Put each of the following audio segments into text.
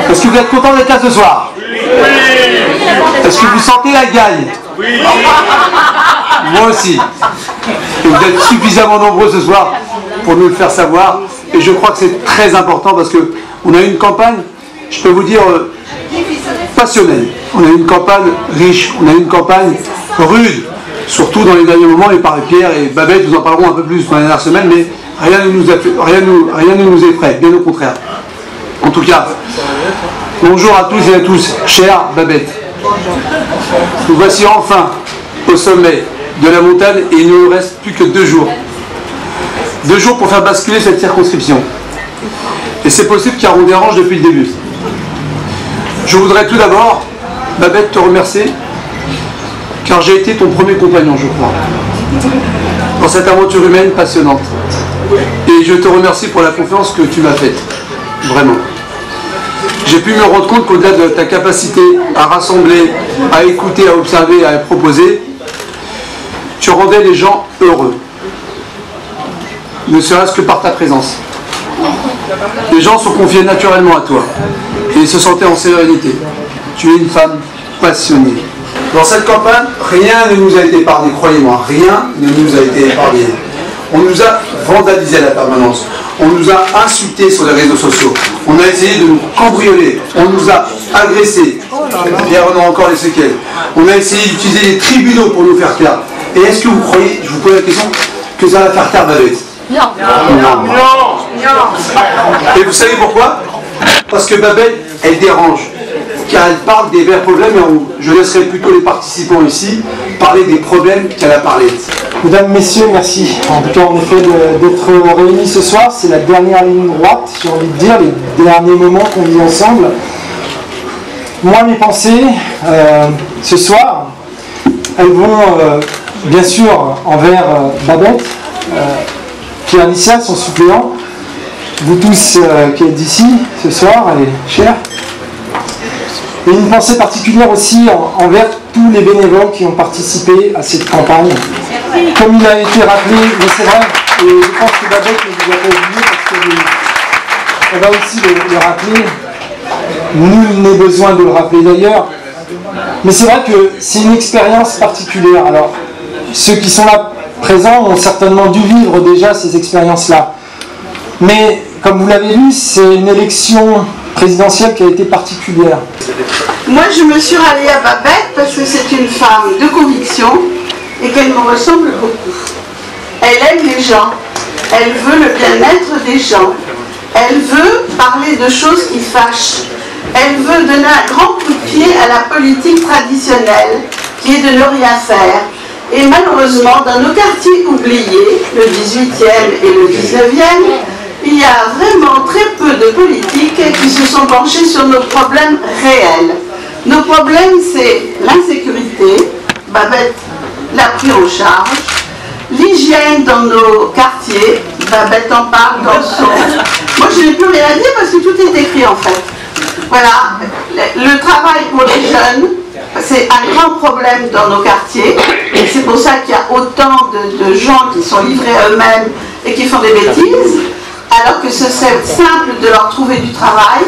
Est-ce que vous êtes content d'être là ce soir? Oui. Est-ce que vous sentez la gagne? Oui. Moi aussi. Et vous êtes suffisamment nombreux ce soir pour nous le faire savoir. Et je crois que c'est très important parce qu'on a eu une campagne, je peux vous dire, passionnelle. On a eu une campagne riche, on a eu une campagne rude, surtout dans les derniers moments, et par Pierre et Babette, nous en parlerons un peu plus dans les dernières semaines, mais rien ne nous effraie, bien au contraire. En tout cas, bonjour à tous et à tous, chère Babette. Nous voici enfin au sommet de la montagne et il ne nous reste plus que 2 jours. 2 jours pour faire basculer cette circonscription. Et c'est possible car on dérange depuis le début. Je voudrais tout d'abord, Babette, te remercier car j'ai été ton premier compagnon, je crois, dans cette aventure humaine passionnante. Et je te remercie pour la confiance que tu m'as faite, vraiment. J'ai pu me rendre compte qu'au-delà de ta capacité à rassembler, à écouter, à observer, à proposer, tu rendais les gens heureux, ne serait-ce que par ta présence. Les gens sont confiés naturellement à toi et ils se sentaient en sérénité. Tu es une femme passionnée. Dans cette campagne, rien ne nous a été épargné, croyez-moi, rien ne nous a été épargné. On nous a vandalisé à la permanence, on nous a insultés sur les réseaux sociaux, on a essayé de nous cambrioler, on nous a agressés, Pierre en a encore les séquelles, on a essayé d'utiliser les tribunaux pour nous faire taire. Et est-ce que vous croyez, je vous pose la question, que ça va faire taire Babette? Non. Non. Et vous savez pourquoi? Parce que Babette, elle dérange. Car elle parle des vrais problèmes et je laisserai plutôt les participants ici parler des problèmes qu'elle a parlé. Mesdames, Messieurs, merci en tout cas en effet d'être réunis ce soir. C'est la dernière ligne droite, j'ai envie de dire, les derniers moments qu'on vit ensemble. Moi, mes pensées, ce soir, elles vont bien sûr envers Babette, Pierre Nissa, son suppléant, vous tous qui êtes ici ce soir, et chers. Et une pensée particulière aussi envers tous les bénévoles qui ont participé à cette campagne. Comme il a été rappelé, mais c'est vrai, et je pense que Babette ne vous a pas oublié parce qu'elle va aussi le rappeler. Nul n'est besoin de le rappeler d'ailleurs. Mais c'est vrai que c'est une expérience particulière. Alors, ceux qui sont là présents ont certainement dû vivre déjà ces expériences-là. Mais, comme vous l'avez vu, c'est une élection présidentielle qui a été particulière. Moi, je me suis ralliée à Babette parce que c'est une femme de conviction et qu'elle me ressemble beaucoup. Elle aime les gens, elle veut le bien-être des gens, elle veut parler de choses qui fâchent, elle veut donner un grand coup de pied à la politique traditionnelle qui est de ne rien faire. Et malheureusement, dans nos quartiers oubliés, le 18e et le 19e, il y a vraiment très peu de politiques qui se sont penchés sur nos problèmes réels. Nos problèmes, c'est l'insécurité, Babette l'a pris en charge, l'hygiène dans nos quartiers, Babette en parle dans son... Moi, je n'ai plus rien à dire parce que tout est écrit en fait. Voilà, le travail pour les jeunes, c'est un grand problème dans nos quartiers, et c'est pour ça qu'il y a autant de gens qui sont livrés à eux-mêmes et qui font des bêtises, alors que ce serait simple de leur trouver du travail.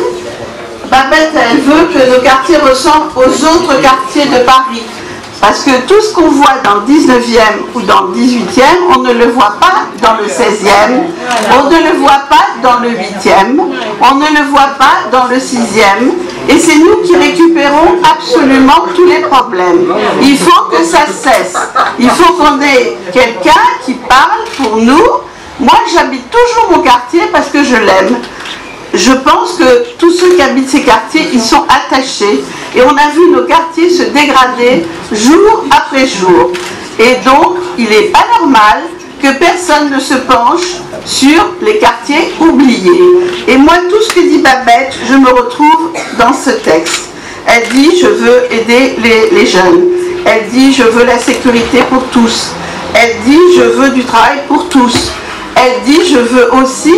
Babette, elle veut que nos quartiers ressemblent aux autres quartiers de Paris. Parce que tout ce qu'on voit dans le 19e ou dans le 18e, on ne le voit pas dans le 16e, on ne le voit pas dans le 8e, on ne le voit pas dans le 6e. Et c'est nous qui récupérons absolument tous les problèmes. Il faut que ça cesse. Il faut qu'on ait quelqu'un qui parle pour nous. Moi, j'habite toujours mon quartier parce que je l'aime. Je pense que tous ceux qui habitent ces quartiers, ils sont attachés. Et on a vu nos quartiers se dégrader jour après jour. Et donc, il n'est pas normal que personne ne se penche sur les quartiers oubliés. Et moi, tout ce que dit Babette, je me retrouve dans ce texte. Elle dit, je veux aider les jeunes. Elle dit, je veux la sécurité pour tous. Elle dit, je veux du travail pour tous. Elle dit, je veux aussi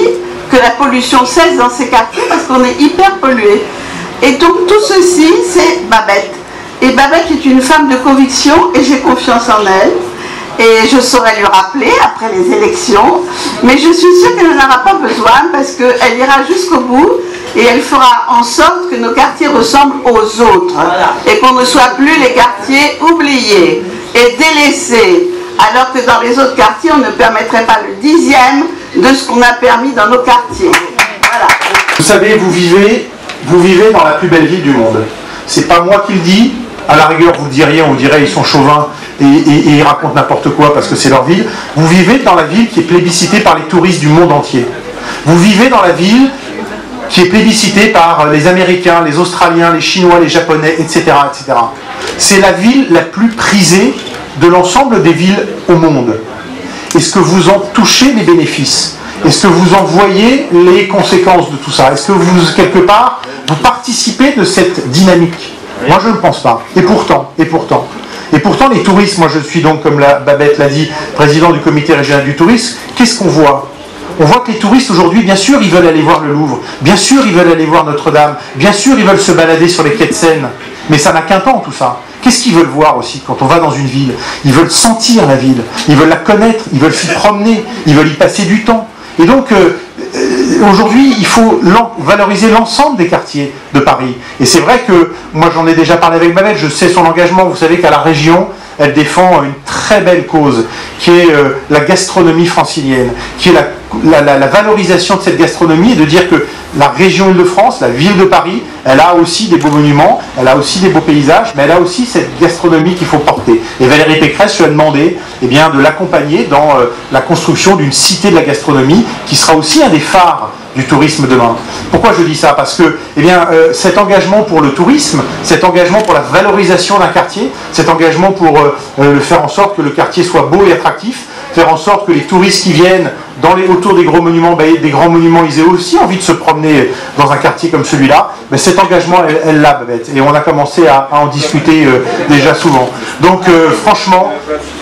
que la pollution cesse dans ces quartiers parce qu'on est hyper pollué. Et donc tout ceci, c'est Babette. Et Babette est une femme de conviction et j'ai confiance en elle. Et je saurai lui rappeler après les élections. Mais je suis sûre qu'elle n'en aura pas besoin parce qu'elle ira jusqu'au bout et elle fera en sorte que nos quartiers ressemblent aux autres et qu'on ne soit plus les quartiers oubliés et délaissés, alors que dans les autres quartiers, on ne permettrait pas le 10e de ce qu'on a permis dans nos quartiers. Voilà. Vous savez, vous vivez dans la plus belle ville du monde. C'est pas moi qui le dis. À la rigueur, vous le diriez, on vous dirait ils sont chauvins et ils racontent n'importe quoi parce que c'est leur ville. Vous vivez dans la ville qui est plébiscitée par les touristes du monde entier. Vous vivez dans la ville qui est plébiscitée par les Américains, les Australiens, les Chinois, les Japonais, etc. etc. C'est la ville la plus prisée de l'ensemble des villes au monde. Est-ce que vous en touchez les bénéfices? Est-ce que vous en voyez les conséquences de tout ça? Est-ce que vous, quelque part, vous participez de cette dynamique? Moi, je ne pense pas. Et pourtant, les touristes, moi je suis donc, comme Babette l'a dit, président du comité régional du tourisme, qu'est-ce qu'on voit? On voit que les touristes aujourd'hui, bien sûr, ils veulent aller voir le Louvre, bien sûr, ils veulent aller voir Notre-Dame, bien sûr, ils veulent se balader sur les quais de Seine, mais ça n'a qu'un temps, tout ça. Qu'est-ce qu'ils veulent voir aussi quand on va dans une ville? Ils veulent sentir la ville, ils veulent la connaître, ils veulent s'y promener, ils veulent y passer du temps. Et donc, aujourd'hui, il faut valoriser l'ensemble des quartiers de Paris. Et c'est vrai que, moi j'en ai déjà parlé avec Babette, je sais son engagement, vous savez qu'à la région, elle défend une très belle cause, qui est la gastronomie francilienne, qui est la valorisation de cette gastronomie et de dire que la région Île-de-France, la ville de Paris, elle a aussi des beaux monuments, elle a aussi des beaux paysages, mais elle a aussi cette gastronomie qu'il faut porter. Et Valérie Pécresse lui a demandé de l'accompagner dans la construction d'une cité de la gastronomie qui sera aussi un des phares du tourisme demain. Pourquoi je dis ça? Parce que cet engagement pour le tourisme, cet engagement pour la valorisation d'un quartier, cet engagement pour faire en sorte que le quartier soit beau et attractif, faire en sorte que les touristes qui viennent autour des gros monuments, des grands monuments, ils aient aussi envie de se promener dans un quartier comme celui-là, cet engagement, elle l'a, Babette. Et on a commencé à en discuter déjà souvent. Donc franchement,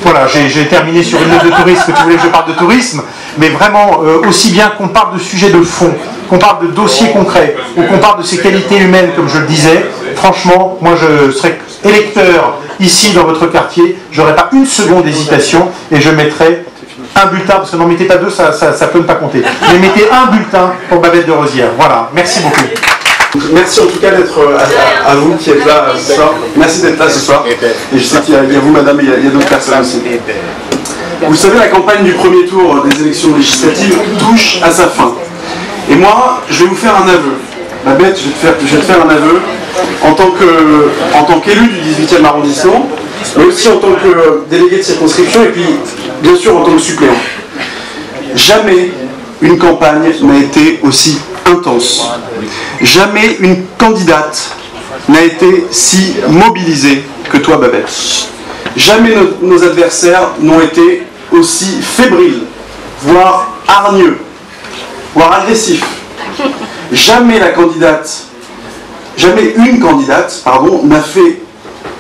voilà, j'ai terminé sur une note de tourisme, que tu voulais que je parle de tourisme, mais vraiment, aussi bien qu'on parle de sujets de fond, qu'on parle de dossiers concrets, ou qu'on parle de ses qualités humaines, comme je le disais, franchement, moi je serais électeur ici dans votre quartier, j'aurais pas une seconde d'hésitation et je mettrais un bulletin, parce que n'en mettez pas deux, ça peut ne pas compter. Mais mettez un bulletin pour Babette de Rosières. Voilà, merci beaucoup. Merci en tout cas d'être à vous qui êtes là ce soir. Merci d'être là ce soir. Et je sais qu'il y a vous, madame, et il y a d'autres personnes aussi. Vous savez, la campagne du premier tour des élections législatives touche à sa fin. Et moi, je vais vous faire un aveu. Babette, je vais te faire un aveu en tant qu'élu du 18e arrondissement, mais aussi en tant que délégué de circonscription et puis bien sûr en tant que suppléant. Jamais une campagne n'a été aussi intense. Jamais une candidate n'a été si mobilisée que toi, Babette. Jamais nos adversaires n'ont été aussi fébriles, voire hargneux, voire agressifs. Jamais une candidate, n'a fait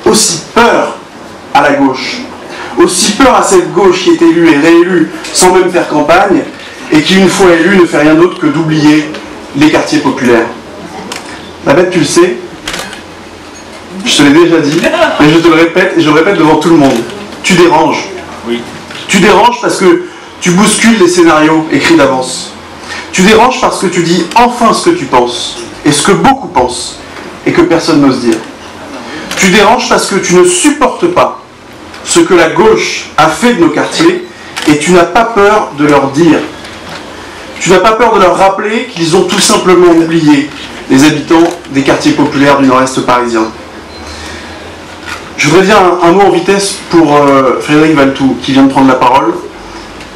aussi peur à la gauche, aussi peur à cette gauche qui est élue et réélue sans même faire campagne, et qui, une fois élue, ne fait rien d'autre que d'oublier les quartiers populaires. Babette, tu le sais, je te l'ai déjà dit, mais je te le répète, et je le répète devant tout le monde. Tu déranges. Oui. Tu déranges parce que tu bouscules les scénarios écrits d'avance. Tu déranges parce que tu dis enfin ce que tu penses, et ce que beaucoup pensent, et que personne n'ose dire. Tu déranges parce que tu ne supportes pas ce que la gauche a fait de nos quartiers, et tu n'as pas peur de leur dire. Tu n'as pas peur de leur rappeler qu'ils ont tout simplement oublié les habitants des quartiers populaires du nord-est parisien. Je voudrais dire un mot en vitesse pour Frédéric Valtou, qui vient de prendre la parole.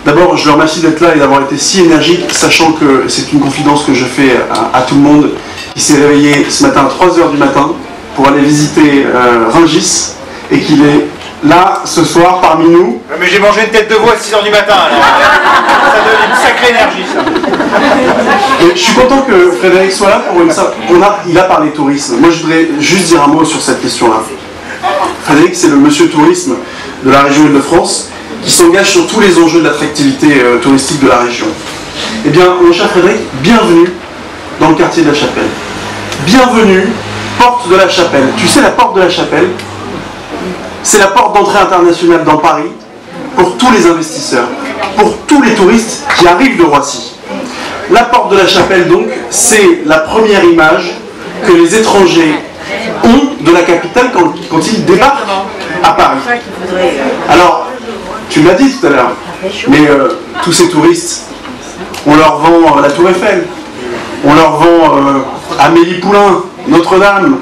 D'abord, je le remercie d'être là et d'avoir été si énergique, sachant que c'est une confidence que je fais à tout le monde. Il s'est réveillé ce matin à 3 h du matin pour aller visiter Rungis, et qu'il est là ce soir parmi nous. Mais j'ai mangé une tête de veau à 6 h du matin, alors ça donne une sacrée énergie, ça. Et je suis content que Frédéric soit là pour il a parlé tourisme. Moi, je voudrais juste dire un mot sur cette question-là. Frédéric, c'est le monsieur tourisme de la région Île-de-France qui s'engage sur tous les enjeux de l'attractivité touristique de la région. Eh bien, mon cher Frédéric, bienvenue dans le quartier de la Chapelle. Bienvenue, porte de la Chapelle. Tu sais, la porte de la Chapelle, c'est la porte d'entrée internationale dans Paris pour tous les investisseurs, pour tous les touristes qui arrivent de Roissy. La porte de la Chapelle, donc, c'est la première image que les étrangers ont de la capitale quand ils débarquent à Paris. Alors, tu m'as dit tout à l'heure, mais tous ces touristes, on leur vend la Tour Eiffel, on leur vend Amélie Poulain, Notre-Dame,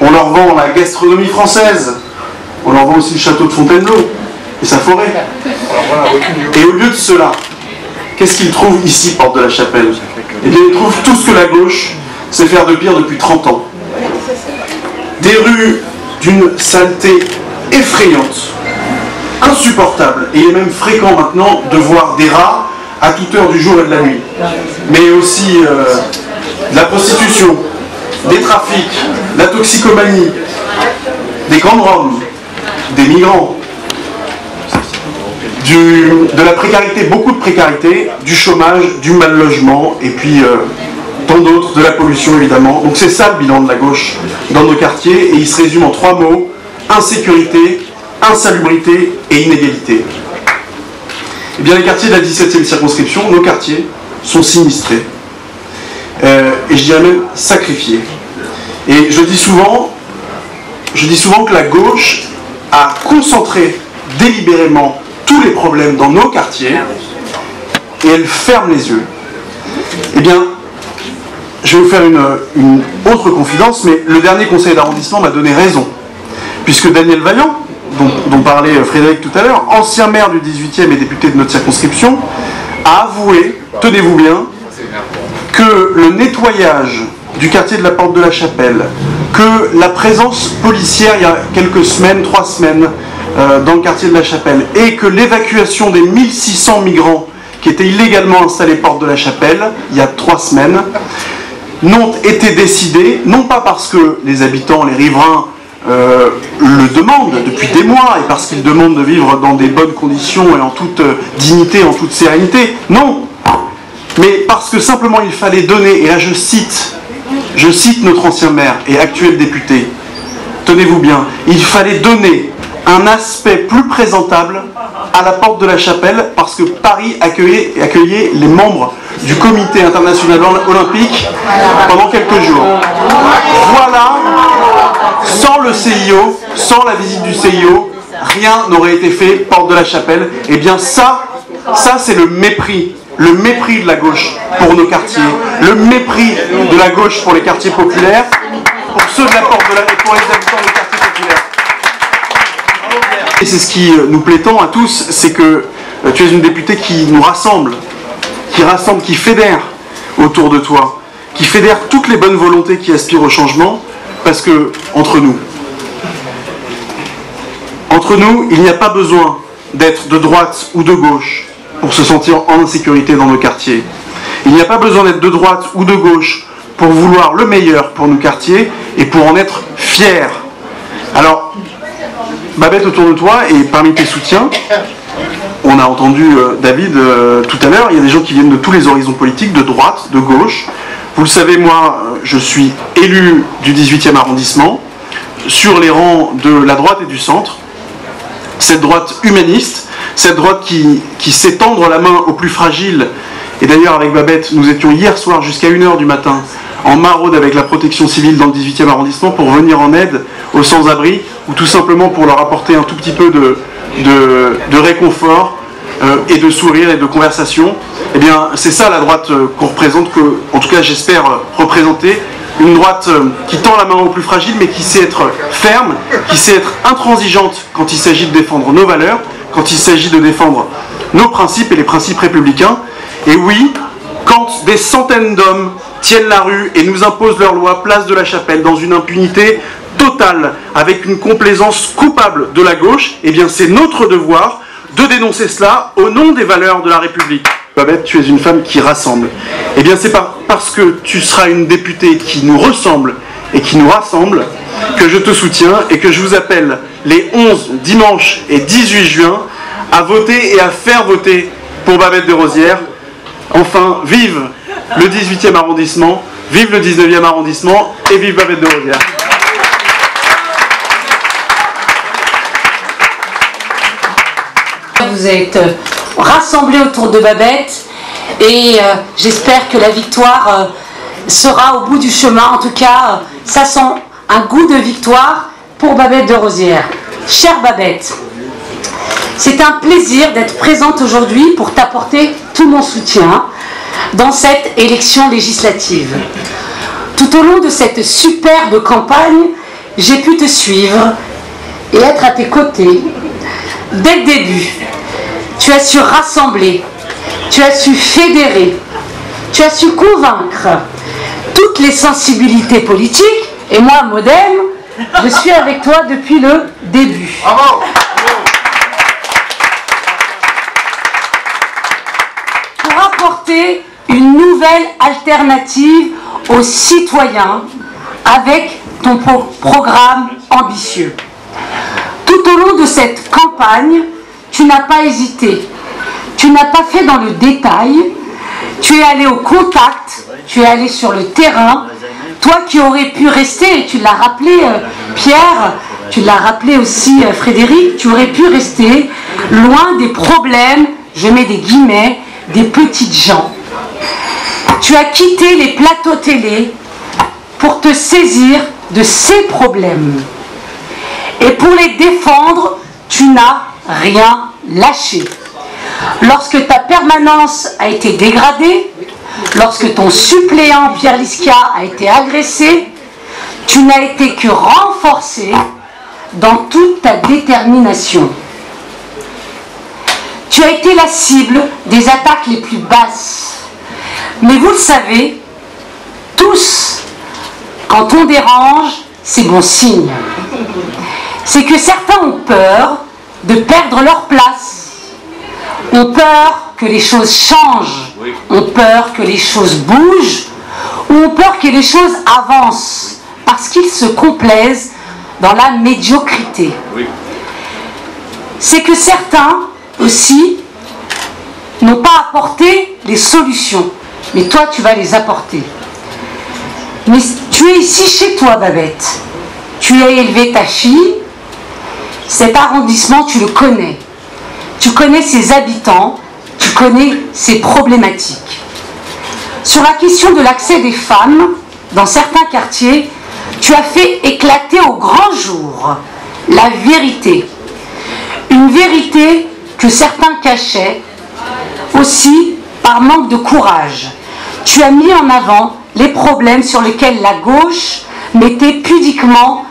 on leur vend la gastronomie française, on leur vend aussi le château de Fontainebleau et sa forêt. Et au lieu de cela, qu'est-ce qu'ils trouvent ici, porte de la Chapelle? Eh bien, ils trouvent tout ce que la gauche sait faire de pire depuis 30 ans. Des rues d'une saleté effrayante, insupportable, et il est même fréquent maintenant de voir des rats à toute heure du jour et de la nuit. Mais aussi de la prostitution, des trafics, de la toxicomanie, des camps de Rome, des migrants, de la précarité, beaucoup de précarité, du chômage, du mal logement, et puis tant d'autres, de la pollution évidemment. Donc c'est ça le bilan de la gauche dans nos quartiers, et il se résume en 3 mots: insécurité, insalubrité et inégalité. Eh bien les quartiers de la 17e circonscription, nos quartiers, sont sinistrés. Et je dirais même sacrifiés. Et je dis souvent que la gauche a concentré délibérément tous les problèmes dans nos quartiers, et elle ferme les yeux. Eh bien, je vais vous faire une autre confidence, mais le dernier conseil d'arrondissement m'a donné raison, puisque Daniel Vaillant, dont parlait Frédéric tout à l'heure, ancien maire du 18e et député de notre circonscription, a avoué, tenez-vous bien, que le nettoyage du quartier de la Porte de la Chapelle, que la présence policière il y a quelques semaines, 3 semaines, dans le quartier de la Chapelle, et que l'évacuation des 1600 migrants qui étaient illégalement installés Porte de la Chapelle il y a 3 semaines, n'ont été décidées, non pas parce que les habitants, les riverains le demandent depuis des mois, et parce qu'ils demandent de vivre dans des bonnes conditions et en toute dignité, en toute sérénité, non, mais parce que simplement il fallait donner, et là je cite notre ancien maire et actuel député, tenez-vous bien, il fallait donner un aspect plus présentable à la Porte de la Chapelle, parce que Paris accueillait les membres du comité international olympique pendant quelques jours. Voilà, sans le CIO, sans la visite du CIO, rien n'aurait été fait Porte de la Chapelle. Et bien ça c'est le mépris de la gauche pour nos quartiers, le mépris de la gauche pour les quartiers populaires, pour ceux de la Porte de la et pour les habitants des quartiers populaires. Et c'est ce qui nous plaît tant à tous, c'est que tu es une députée qui nous rassemble, qui fédère autour de toi, qui fédère toutes les bonnes volontés qui aspirent au changement, parce que entre nous, il n'y a pas besoin d'être de droite ou de gauche pour se sentir en insécurité dans nos quartiers. Il n'y a pas besoin d'être de droite ou de gauche pour vouloir le meilleur pour nos quartiers et pour en être fier. Alors, Babette, autour de toi et parmi tes soutiens, on a entendu David tout à l'heure, il y a des gens qui viennent de tous les horizons politiques, de droite, de gauche. Vous le savez, moi, je suis élu du 18e arrondissement, sur les rangs de la droite et du centre. Cette droite humaniste, cette droite qui sait tendre la main aux plus fragiles. Et d'ailleurs, avec Babette, nous étions hier soir jusqu'à 1h du matin en maraude avec la protection civile dans le 18e arrondissement pour venir en aide aux sans-abri, ou tout simplement pour leur apporter un tout petit peu de réconfort et de sourire et de conversation. Eh bien, c'est ça la droite qu'on représente, que, en tout cas j'espère représenter, une droite qui tend la main aux plus fragiles, mais qui sait être ferme, qui sait être intransigeante quand il s'agit de défendre nos valeurs, quand il s'agit de défendre nos principes et les principes républicains. Et oui, quand des centaines d'hommes tiennent la rue et nous imposent leur loi place de la Chapelle dans une impunité totale, avec une complaisance coupable de la gauche, eh bien c'est notre devoir de dénoncer cela au nom des valeurs de la République. Babette, tu es une femme qui rassemble. Eh bien c'est parce que tu seras une députée qui nous ressemble et qui nous rassemble que je te soutiens et que je vous appelle les 11, dimanche et 18 juin à voter et à faire voter pour Babette Desrosières. Enfin, vive le 18e arrondissement, vive le 19e arrondissement et vive Babette Desrosières. Vous êtes rassemblés autour de Babette Et j'espère que la victoire sera au bout du chemin. En tout cas, ça sent un goût de victoire pour Babette de Rosières. Chère Babette, c'est un plaisir d'être présente aujourd'hui pour t'apporter tout mon soutien dans cette élection législative. Tout au long de cette superbe campagne, j'ai pu te suivre et être à tes côtés dès le début. Tu as su rassembler, tu as su fédérer, tu as su convaincre toutes les sensibilités politiques, et moi, Modem, je suis avec toi depuis le début. Bravo. Pour apporter une nouvelle alternative aux citoyens avec ton programme ambitieux. Tout au long de cette campagne, tu n'as pas hésité, tu n'as pas fait dans le détail, tu es allé au contact, tu es allé sur le terrain, toi qui aurais pu rester, et tu l'as rappelé Pierre, tu l'as rappelé aussi Frédéric, tu aurais pu rester loin des problèmes, je mets des guillemets, des petites gens. Tu as quitté les plateaux télé pour te saisir de ces problèmes. Et pour les défendre, tu n'as rien lâché. Lorsque ta permanence a été dégradée, lorsque ton suppléant Pierre Lisca a été agressé, tu n'as été que renforcé dans toute ta détermination. Tu as été la cible des attaques les plus basses. Mais vous le savez, tous, quand on dérange, c'est bon signe. C'est que certains ont peur de perdre leur place, ont peur que les choses changent, ont peur que les choses bougent, ou ont peur que les choses avancent, parce qu'ils se complaisent dans la médiocrité. C'est que certains, aussi, n'ont pas apporté les solutions, mais toi, tu vas les apporter. Mais tu es ici chez toi, Babette. Tu as élevé ta fille. Cet arrondissement, tu le connais. Tu connais ses habitants, tu connais ses problématiques. Sur la question de l'accès des femmes, dans certains quartiers, tu as fait éclater au grand jour la vérité. Une vérité que certains cachaient, aussi par manque de courage. Tu as mis en avant les problèmes sur lesquels la gauche mettait pudiquement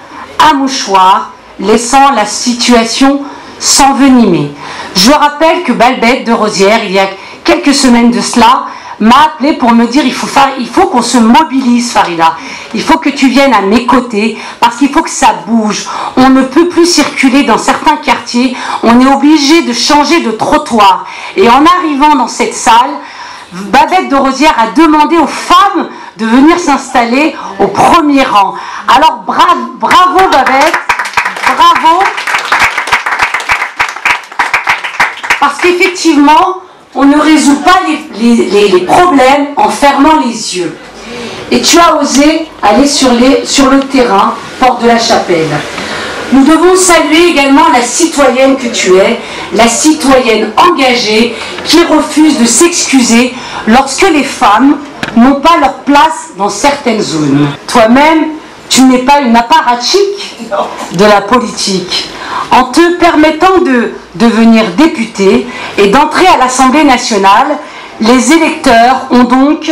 un mouchoir, laissant la situation s'envenimer. Je rappelle que Babette de Rosières, il y a quelques semaines de cela, m'a appelé pour me dire il faut qu'on se mobilise, Farida. Il faut que tu viennes à mes côtés parce qu'il faut que ça bouge. On ne peut plus circuler dans certains quartiers. On est obligé de changer de trottoir. Et en arrivant dans cette salle, Babette de Rosières a demandé aux femmes de venir s'installer au premier rang. Alors bravo Babette, bravo. Parce qu'effectivement, on ne résout pas les problèmes en fermant les yeux. Et tu as osé aller sur le terrain, porte de la Chapelle. Nous devons saluer également la citoyenne que tu es, la citoyenne engagée qui refuse de s'excuser lorsque les femmes n'ont pas leur place dans certaines zones. Toi-même, tu n'es pas une apparatchik de la politique. En te permettant de devenir député et d'entrer à l'Assemblée nationale, les électeurs ont donc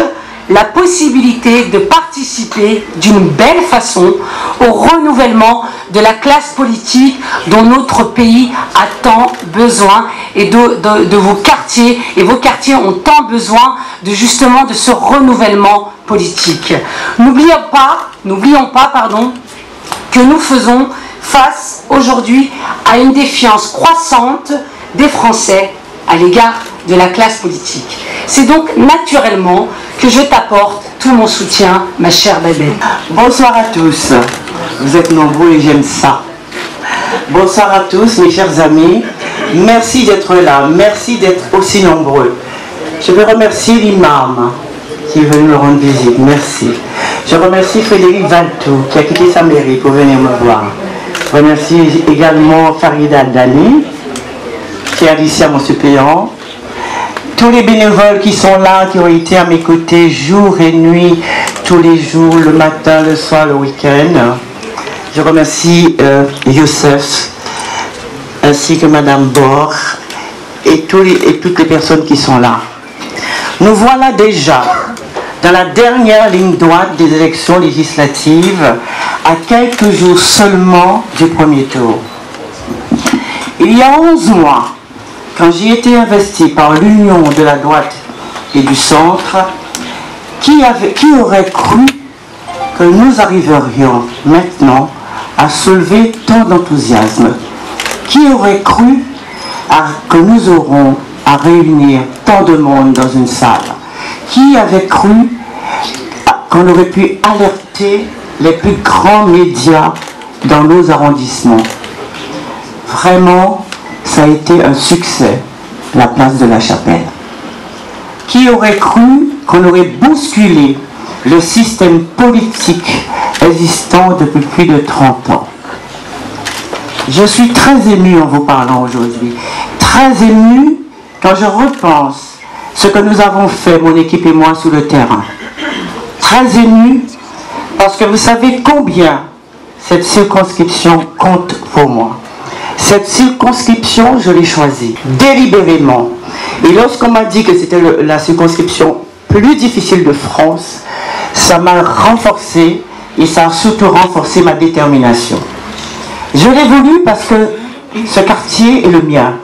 la possibilité de participer d'une belle façon au renouvellement de la classe politique dont notre pays a tant besoin et de vos quartiers, et vos quartiers ont tant besoin de justement de ce renouvellement politique. N'oublions pas, que nous faisons face aujourd'hui à une défiance croissante des Français à l'égard de la classe politique. C'est donc naturellement que je t'apporte tout mon soutien, ma chère Babette. Bonsoir à tous. Vous êtes nombreux et j'aime ça. Bonsoir à tous, mes chers amis. Merci d'être là. Merci d'être aussi nombreux. Je veux remercier l'imam qui est venu me rendre visite. Merci. Je remercie Frédéric Valtou qui a quitté sa mairie pour venir me voir. Je remercie également Farida Dani qui est ici à mon suppléant. tous les bénévoles qui sont là, qui ont été à mes côtés jour et nuit, tous les jours, le matin, le soir, le week-end. Je remercie Youssef, ainsi que Madame Bor et toutes les personnes qui sont là. Nous voilà déjà dans la dernière ligne droite des élections législatives, à quelques jours seulement du premier tour. Il y a 11 mois, quand j'ai été investi par l'union de la droite et du centre, qui aurait cru que nous arriverions maintenant à soulever tant d'enthousiasme? Qui aurait cru que nous aurons à réunir tant de monde dans une salle? Qui avait cru qu'on aurait pu alerter les plus grands médias dans nos arrondissements? Vraiment, ça a été un succès, la place de la Chapelle. Qui aurait cru qu'on aurait bousculé le système politique existant depuis plus de 30 ans? Je suis très ému en vous parlant aujourd'hui. Très ému quand je repense ce que nous avons fait, mon équipe et moi, sur le terrain. Très ému parce que vous savez combien cette circonscription compte pour moi. Cette circonscription, je l'ai choisie délibérément. Et lorsqu'on m'a dit que c'était la circonscription plus difficile de France, ça m'a renforcé et ça a surtout renforcé ma détermination. Je l'ai voulu parce que ce quartier est le mien.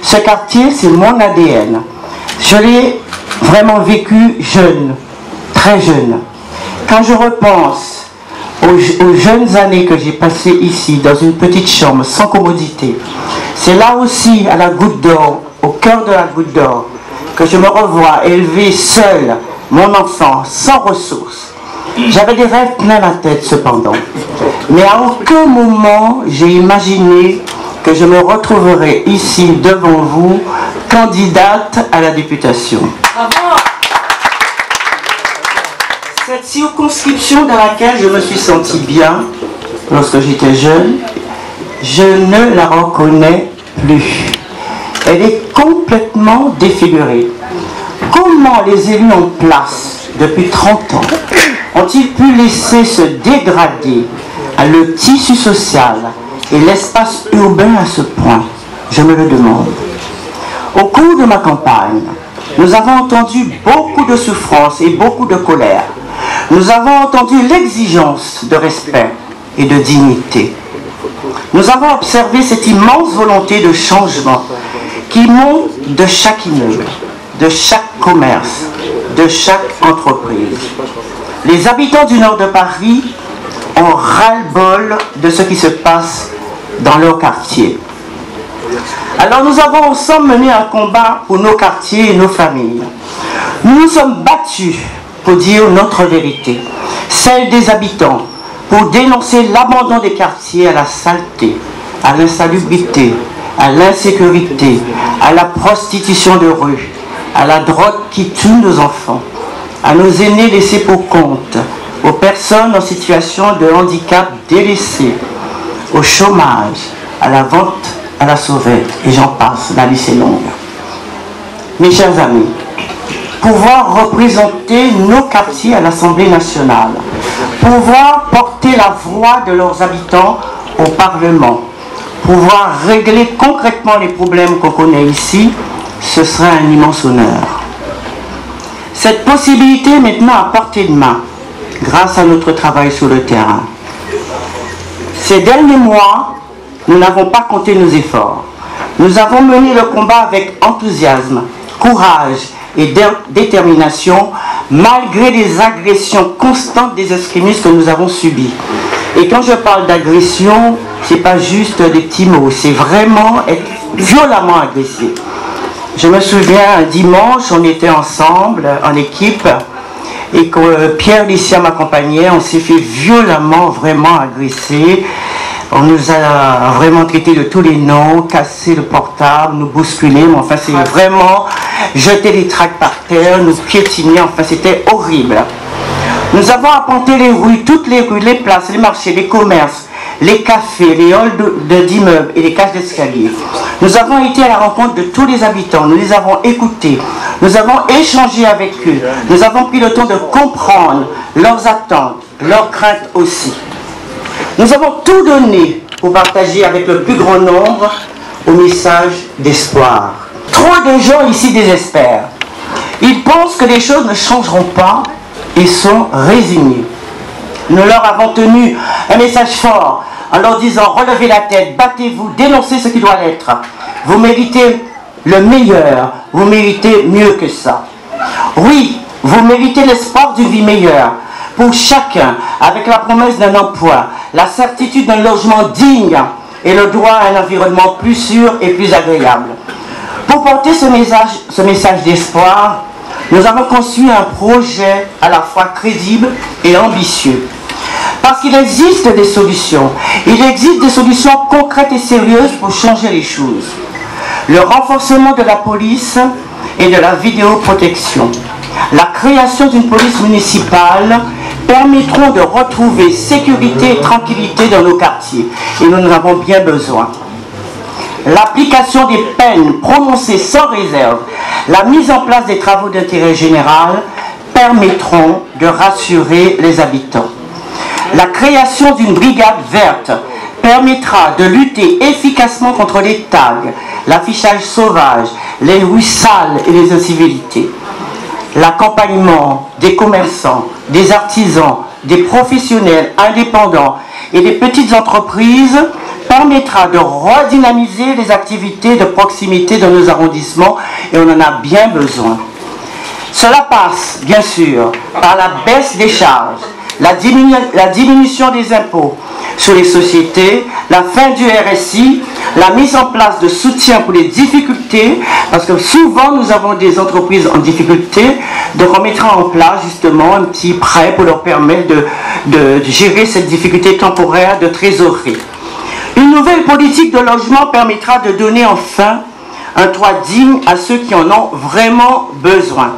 Ce quartier, c'est mon ADN. Je l'ai vraiment vécu jeune, très jeune. Quand je repense aux jeunes années que j'ai passées ici, dans une petite chambre, sans commodité, c'est là aussi, à la Goutte d'Or, au cœur de la Goutte d'Or, que je me revois élever seul mon enfant, sans ressources. J'avais des rêves plein la tête cependant. Mais à aucun moment, j'ai imaginé que je me retrouverais ici devant vous, candidate à la députation. Cette circonscription dans laquelle je me suis sentie bien, lorsque j'étais jeune, je ne la reconnais plus. Elle est complètement défigurée. Comment les élus en place, depuis 30 ans, ont-ils pu laisser se dégrader le tissu social et l'espace urbain à ce point? Je me le demande. Au cours de ma campagne, nous avons entendu beaucoup de souffrance et beaucoup de colère. Nous avons entendu l'exigence de respect et de dignité. Nous avons observé cette immense volonté de changement qui monte de chaque immeuble, de chaque commerce, de chaque entreprise. Les habitants du nord de Paris ont ras-le-bol de ce qui se passe dans leur quartier. Alors nous avons ensemble mené un combat pour nos quartiers et nos familles. Nous nous sommes battus pour dire notre vérité, celle des habitants, pour dénoncer l'abandon des quartiers à la saleté, à l'insalubrité, à l'insécurité, à la prostitution de rue, à la drogue qui tue nos enfants, à nos aînés laissés pour compte, aux personnes en situation de handicap délaissées, au chômage, à la vente à la sauvette, et j'en passe, la liste est longue. Mes chers amis, pouvoir représenter nos quartiers à l'Assemblée nationale, pouvoir porter la voix de leurs habitants au Parlement, pouvoir régler concrètement les problèmes qu'on connaît ici, ce serait un immense honneur. Cette possibilité est maintenant à portée de main, grâce à notre travail sur le terrain. Ces derniers mois, nous n'avons pas compté nos efforts. Nous avons mené le combat avec enthousiasme, courage et détermination, malgré les agressions constantes des extrémistes que nous avons subies. Et quand je parle d'agression, ce n'est pas juste des petits mots, c'est vraiment être violemment agressé. Je me souviens, un dimanche, on était ensemble, en équipe, et que Pierre Licia m'accompagnait, on s'est fait violemment, vraiment agresser. On nous a vraiment traité de tous les noms, cassé le portable, nous bousculer, mais enfin c'est vraiment jeter les tracts par terre, nous piétiner, enfin c'était horrible. Nous avons apporté les rues, toutes les rues, les places, les marchés, les commerces, les cafés, les halls d'immeubles et les cages d'escalier. Nous avons été à la rencontre de tous les habitants, nous les avons écoutés, nous avons échangé avec eux, nous avons pris le temps de comprendre leurs attentes, leurs craintes aussi. Nous avons tout donné pour partager avec le plus grand nombre au message d'espoir. Trop de gens ici désespèrent. Ils pensent que les choses ne changeront pas et sont résignés. Nous leur avons tenu un message fort en leur disant: relevez la tête, battez-vous, dénoncez ce qui doit l'être. Vous méritez le meilleur, vous méritez mieux que ça. Oui, vous méritez l'espoir d'une vie meilleure pour chacun, avec la promesse d'un emploi, la certitude d'un logement digne et le droit à un environnement plus sûr et plus agréable. Pour porter ce message d'espoir, nous avons conçu un projet à la fois crédible et ambitieux. Parce qu'il existe des solutions. Il existe des solutions concrètes et sérieuses pour changer les choses. Le renforcement de la police et de la vidéoprotection. La création d'une police municipale permettront de retrouver sécurité et tranquillité dans nos quartiers. Et nous en avons bien besoin. L'application des peines prononcées sans réserve, la mise en place des travaux d'intérêt général permettront de rassurer les habitants. La création d'une brigade verte permettra de lutter efficacement contre les tags, l'affichage sauvage, les rues sales et les incivilités. L'accompagnement des commerçants, des artisans, des professionnels indépendants et des petites entreprises permettra de redynamiser les activités de proximité dans nos arrondissements et on en a bien besoin. Cela passe, bien sûr, par la baisse des charges, la diminution des impôts sur les sociétés, la fin du RSI, la mise en place de soutien pour les difficultés, parce que souvent nous avons des entreprises en difficulté, donc on mettra en place justement un petit prêt pour leur permettre de gérer cette difficulté temporaire de trésorerie. Une nouvelle politique de logement permettra de donner enfin un toit digne à ceux qui en ont vraiment besoin.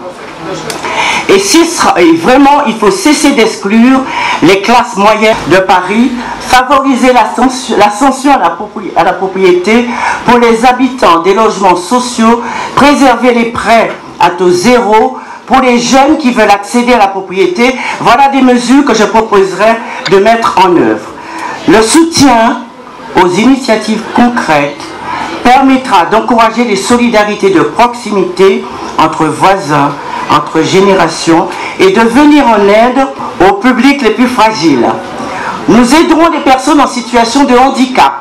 Et vraiment, il faut cesser d'exclure les classes moyennes de Paris, favoriser l'ascension à la propriété pour les habitants des logements sociaux, préserver les prêts à taux zéro pour les jeunes qui veulent accéder à la propriété. Voilà des mesures que je proposerai de mettre en œuvre. Le soutien aux initiatives concrètes permettra d'encourager les solidarités de proximité entre voisins, entre générations et de venir en aide aux publics les plus fragiles. Nous aiderons les personnes en situation de handicap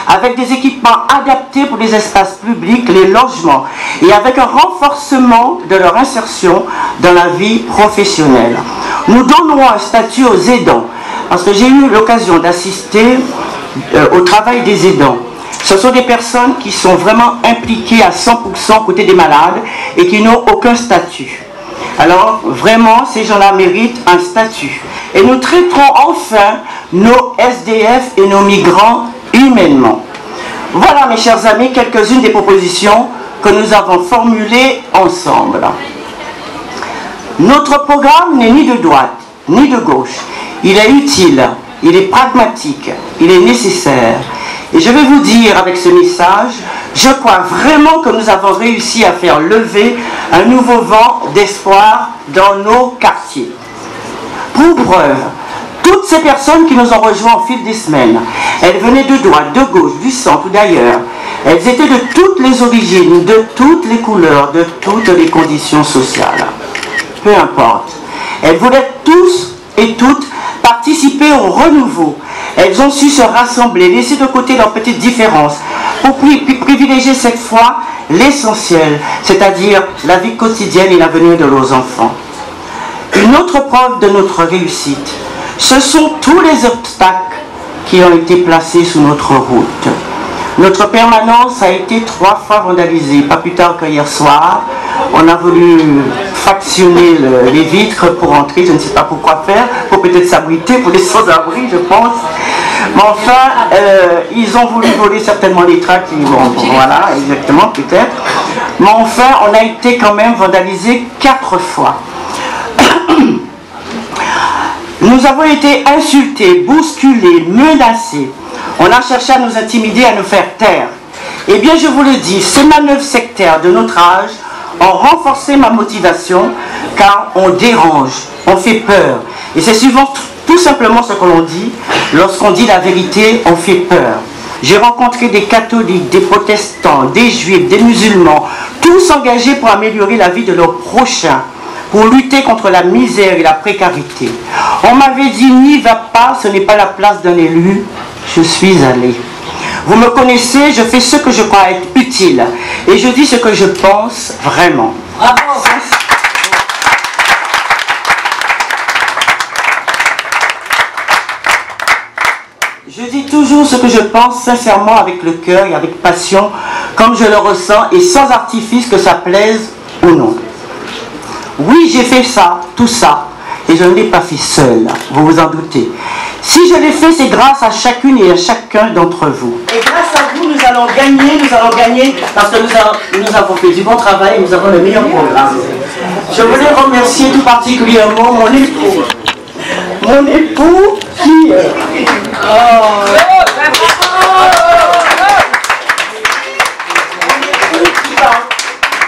avec des équipements adaptés pour les espaces publics, les logements et avec un renforcement de leur insertion dans la vie professionnelle. Nous donnerons un statut aux aidants parce que j'ai eu l'occasion d'assister au travail des aidants. Ce sont des personnes qui sont vraiment impliquées à 100% côté des malades et qui n'ont aucun statut. Alors, vraiment, ces gens-là méritent un statut. Et nous traiterons enfin nos SDF et nos migrants humainement. Voilà, mes chers amis, quelques-unes des propositions que nous avons formulées ensemble. Notre programme n'est ni de droite, ni de gauche. Il est utile, il est pragmatique, il est nécessaire. Et je vais vous dire avec ce message, je crois vraiment que nous avons réussi à faire lever un nouveau vent d'espoir dans nos quartiers. Pour preuve, toutes ces personnes qui nous ont rejoints au fil des semaines, elles venaient de droite, de gauche, du centre ou d'ailleurs. Elles étaient de toutes les origines, de toutes les couleurs, de toutes les conditions sociales. Peu importe. Elles voulaient tous et toutes participer au renouveau. Elles ont su se rassembler, laisser de côté leurs petites différences pour privilégier cette fois l'essentiel, c'est-à-dire la vie quotidienne et l'avenir de nos enfants. Une autre preuve de notre réussite, ce sont tous les obstacles qui ont été placés sous notre route. Notre permanence a été 3 fois vandalisée, pas plus tard qu'hier soir. On a voulu fractionner les vitres pour entrer, je ne sais pas pourquoi faire, pour peut-être s'abriter, pour les sans-abri, je pense. Mais enfin, ils ont voulu voler certainement les tracts, bon, voilà, exactement, peut-être. Mais enfin, on a été quand même vandalisés 4 fois. Nous avons été insultés, bousculés, menacés. On a cherché à nous intimider, à nous faire taire. Eh bien, je vous le dis, ces manœuvres sectaires de notre âge ont renforcé ma motivation, car on dérange, on fait peur. Et c'est souvent tout simplement ce que l'on dit. Lorsqu'on dit la vérité, on fait peur. J'ai rencontré des catholiques, des protestants, des juifs, des musulmans, tous engagés pour améliorer la vie de leurs prochains, pour lutter contre la misère et la précarité. On m'avait dit, n'y va pas, ce n'est pas la place d'un élu. Je suis allé. Vous me connaissez, je fais ce que je crois être utile. Et je dis ce que je pense vraiment. Bravo. Je dis toujours ce que je pense sincèrement avec le cœur et avec passion, comme je le ressens, et sans artifice, que ça plaise ou non. Oui, j'ai fait ça, tout ça, et je ne l'ai pas fait seul, vous vous en doutez. Si je l'ai fait, c'est grâce à chacune et à chacun d'entre vous. Et grâce à vous, nous allons gagner, parce que nous avons fait du bon travail et nous avons le meilleur programme. Je voulais remercier tout particulièrement mon époux. Mon époux qui...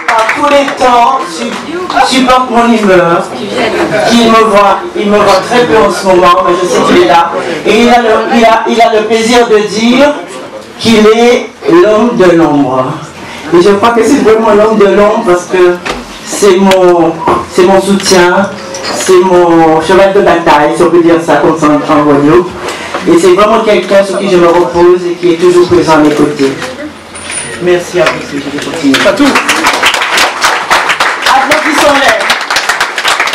par tous les temps, supporte mon humeur, il me voit très peu en ce moment, mais je sais qu'il est là. Et il a le plaisir de dire qu'il est l'homme de l'ombre. Et je crois que c'est vraiment l'homme de l'ombre parce que c'est mon soutien, c'est mon cheval de bataille, si on peut dire ça comme ça en Guadeloupe. Et c'est vraiment quelqu'un sur qui je me repose et qui est toujours présent à mes côtés. Merci à vous, je vais continuer.